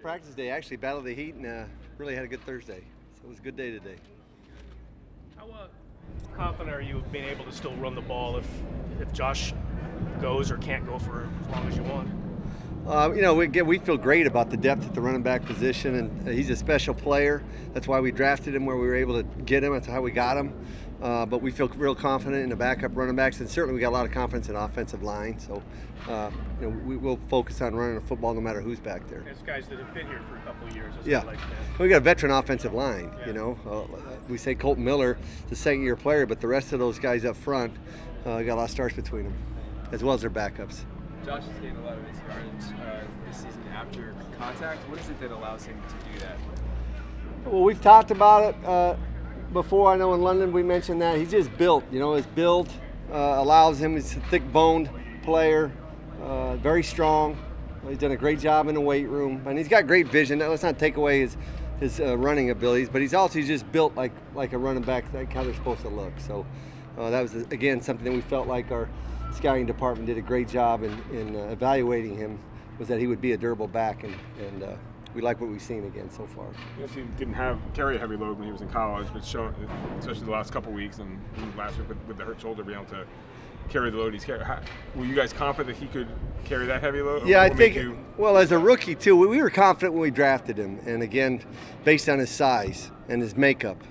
practice day. Actually battled the heat and really had a good Thursday. So it was a good day today. How confident are you of being able to still run the ball if Josh goes or can't go for as long as you want? We feel great about the depth at the running back position, and he's a special player. That's why we drafted him where we were able to get him. That's how we got him. But we feel real confident in the backup running backs, and certainly we got a lot of confidence in offensive line. So, we will focus on running the football no matter who's back there. There's guys that have been here for a couple of years. Yeah, we got a veteran offensive line. Yeah. We say Colton Miller, the second-year player, but the rest of those guys up front got a lot of starts between them, as well as their backups. Josh is getting a lot of his yardage this season after contact. What is it that allows him to do that? Well, we've talked about it before. I know in London we mentioned that. He's just built. His build allows him. He's a thick-boned player, very strong. He's done a great job in the weight room, and he's got great vision. Let's not take away his running abilities, but he's just built like a running back, like how they're supposed to look. So that was, again, something that we felt like our scouting department did a great job in evaluating him, was that he would be a durable back, and we like what we've seen again so far. Yes, he didn't carry a heavy load when he was in college, but especially the last couple weeks and last week with the hurt shoulder, being able to carry the load he's carried. Were you guys confident that he could carry that heavy load? Yeah, I think, well, as a rookie too, we were confident when we drafted him, and again, based on his size and his makeup.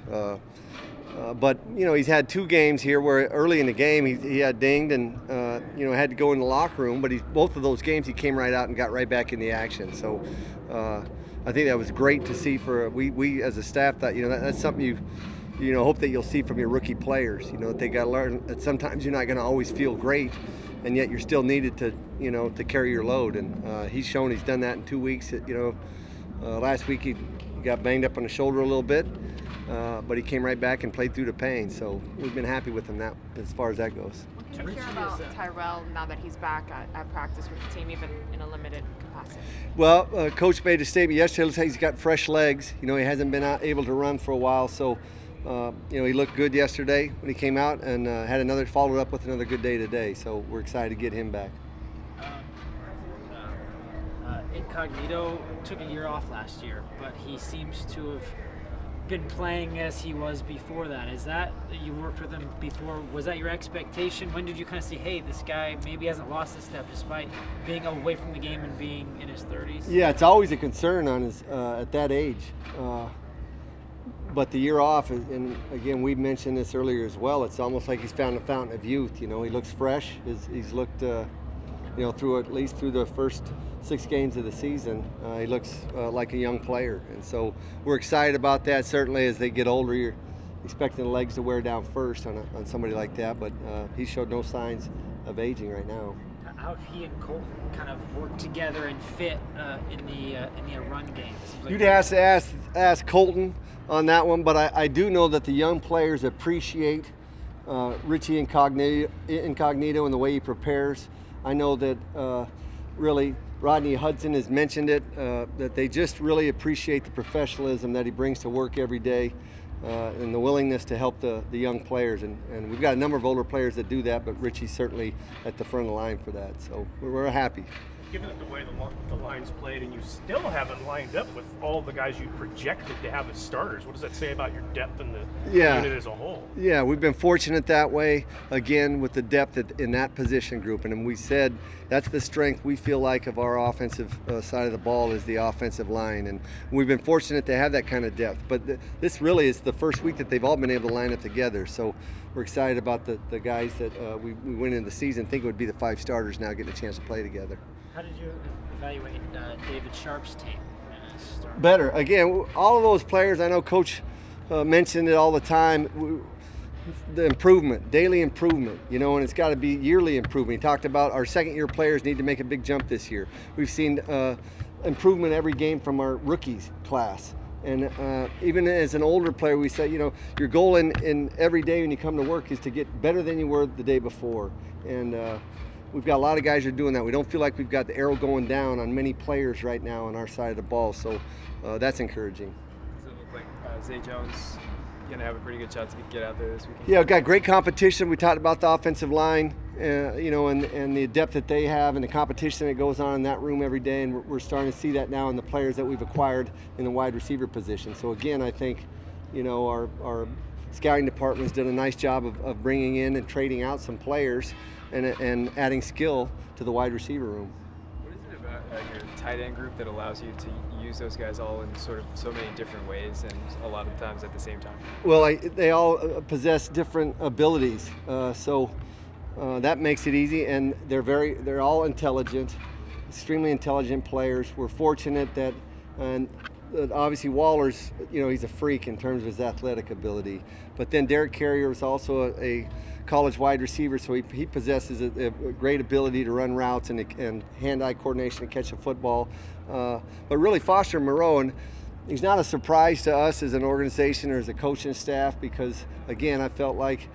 But he's had 2 games here where early in the game he had dinged and had to go in the locker room. But both of those games he came right out and got right back in the action. So I think that was great to see. We as a staff thought that's something you hope that you'll see from your rookie players. That they got to learn that sometimes you're not going to always feel great, and yet you're still needed to carry your load. And he's shown he's done that in 2 weeks. Last week he got banged up on the shoulder a little bit. But he came right back and played through the pain, so we've been happy with him as far as that goes. What can you share about Tyrell now that he's back at practice with the team, even in a limited capacity? Well, Coach made a statement yesterday. Looks like he's got fresh legs. He hasn't been able to run for a while, so he looked good yesterday when he came out, and followed up with another good day today. So we're excited to get him back. Incognito took a year off last year, but he seems to have been playing as he was before that. Is that you worked with him before? Was that your expectation? When did you kind of see, hey, this guy maybe hasn't lost a step despite being away from the game and being in his 30s? Yeah, it's always a concern on his at that age. But the year off, and again, we mentioned this earlier as well, it's almost like he's found a fountain of youth. He looks fresh. He's looked, at least through the first 6 games of the season, he looks like a young player. And so we're excited about that. Certainly as they get older, you're expecting the legs to wear down first on somebody like that, but he showed no signs of aging right now. How have he and Colton kind of worked together and fit in the run game? You'd have to ask Colton on that one, but I do know that the young players appreciate Richie Incognito and the way he prepares. I know that really Rodney Hudson has mentioned it, that they just really appreciate the professionalism that he brings to work every day, and the willingness to help the young players. And we've got a number of older players that do that, but Richie's certainly at the front of the line for that. So we're happy. Given the way the line's played, and you still haven't lined up with all the guys you projected to have as starters, what does that say about your depth in the unit as a whole? Yeah, we've been fortunate that way, again, with the depth in that position group. And we said that's the strength we feel like of our offensive side of the ball is the offensive line. And we've been fortunate to have that kind of depth. But this really is the first week that they've all been able to line up together. So we're excited about the guys that we went into the season think it would be the 5 starters now getting a chance to play together. How did you evaluate David Sharp's team? Better. Again, all of those players, I know Coach mentioned it all the time, the improvement, daily improvement, and it's got to be yearly improvement. He talked about our second-year players need to make a big jump this year. We've seen improvement every game from our rookies class. And even as an older player, we say, your goal in every day when you come to work is to get better than you were the day before. And we've got a lot of guys who are doing that. We don't feel like we've got the arrow going down on many players right now on our side of the ball, so that's encouraging. Does it look like Zay Jones going to have a pretty good shot to get out there this weekend? Yeah, we've got great competition. We talked about the offensive line. you know, and the depth that they have and the competition that goes on in that room every day, and we're starting to see that now in the players that we've acquired in the wide receiver position. So again, I think, you know, our scouting department's done a nice job of bringing in and trading out some players and adding skill to the wide receiver room. What is it about your tight end group that allows you to use those guys all in sort of so many different ways and a lot of times at the same time? Well, they all possess different abilities, so that makes it easy, and they're all intelligent, extremely intelligent players. We're fortunate that, obviously Waller's, you know, he's a freak in terms of his athletic ability. But then Derek Carrier is also a college wide receiver, so he possesses a great ability to run routes and hand-eye coordination and catch a football. But really Foster Moreau, and he's not a surprise to us as an organization or as a coaching staff, because again, I felt like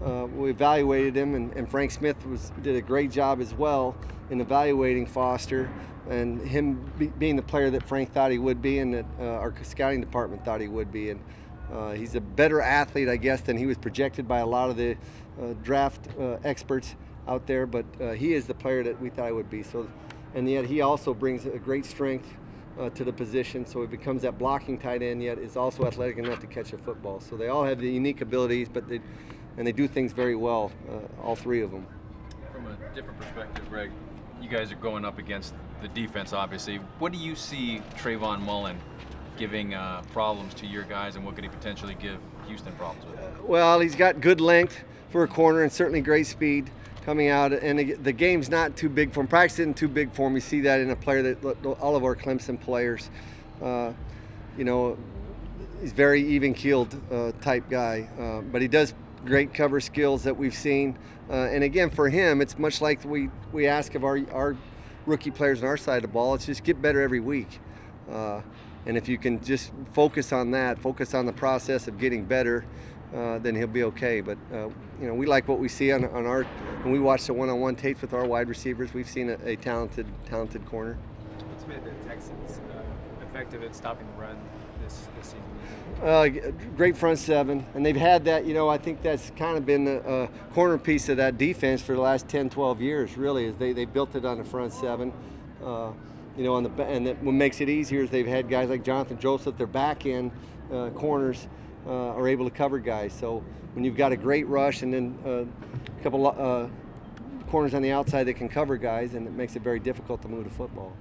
we evaluated him, and Frank Smith did a great job as well in evaluating Foster, and him being the player that Frank thought he would be, and that our scouting department thought he would be. And he's a better athlete, I guess, than he was projected by a lot of the draft experts out there, but he is the player that we thought he would be. So, and yet he also brings a great strength to the position, so he becomes that blocking tight end, yet is also athletic enough to catch a football. So they all have the unique abilities, but they do things very well, all three of them. From a different perspective, Greg, you guys are going up against the defense, obviously. What do you see Trayvon Mullen giving problems to your guys, and what could he potentially give Houston problems with? Well, he's got good length for a corner and certainly great speed coming out, and the game's not too big for him. Practice isn't too big for him. We see that in a player that all of our Clemson players, you know, he's very even-keeled type guy, but he does great cover skills that we've seen. And again, for him, it's much like we ask of our rookie players on our side of the ball. It's just get better every week. And if you can just focus on that, focus on the process of getting better, then he'll be okay. But you know, we like what we see on our, when we watch the one-on-one tapes with our wide receivers. We've seen a talented corner. What's made the Texans effective at stopping the run this season? Great front seven, and they've had that, you know, I think that's kind of been a corner piece of that defense for the last 10, 12 years, really, is they built it on the front seven. You know, and what makes it easier is they've had guys like Jonathan Joseph, their back end corners are able to cover guys. So when you've got a great rush and then a couple corners on the outside that can cover guys, and it makes it very difficult to move the football.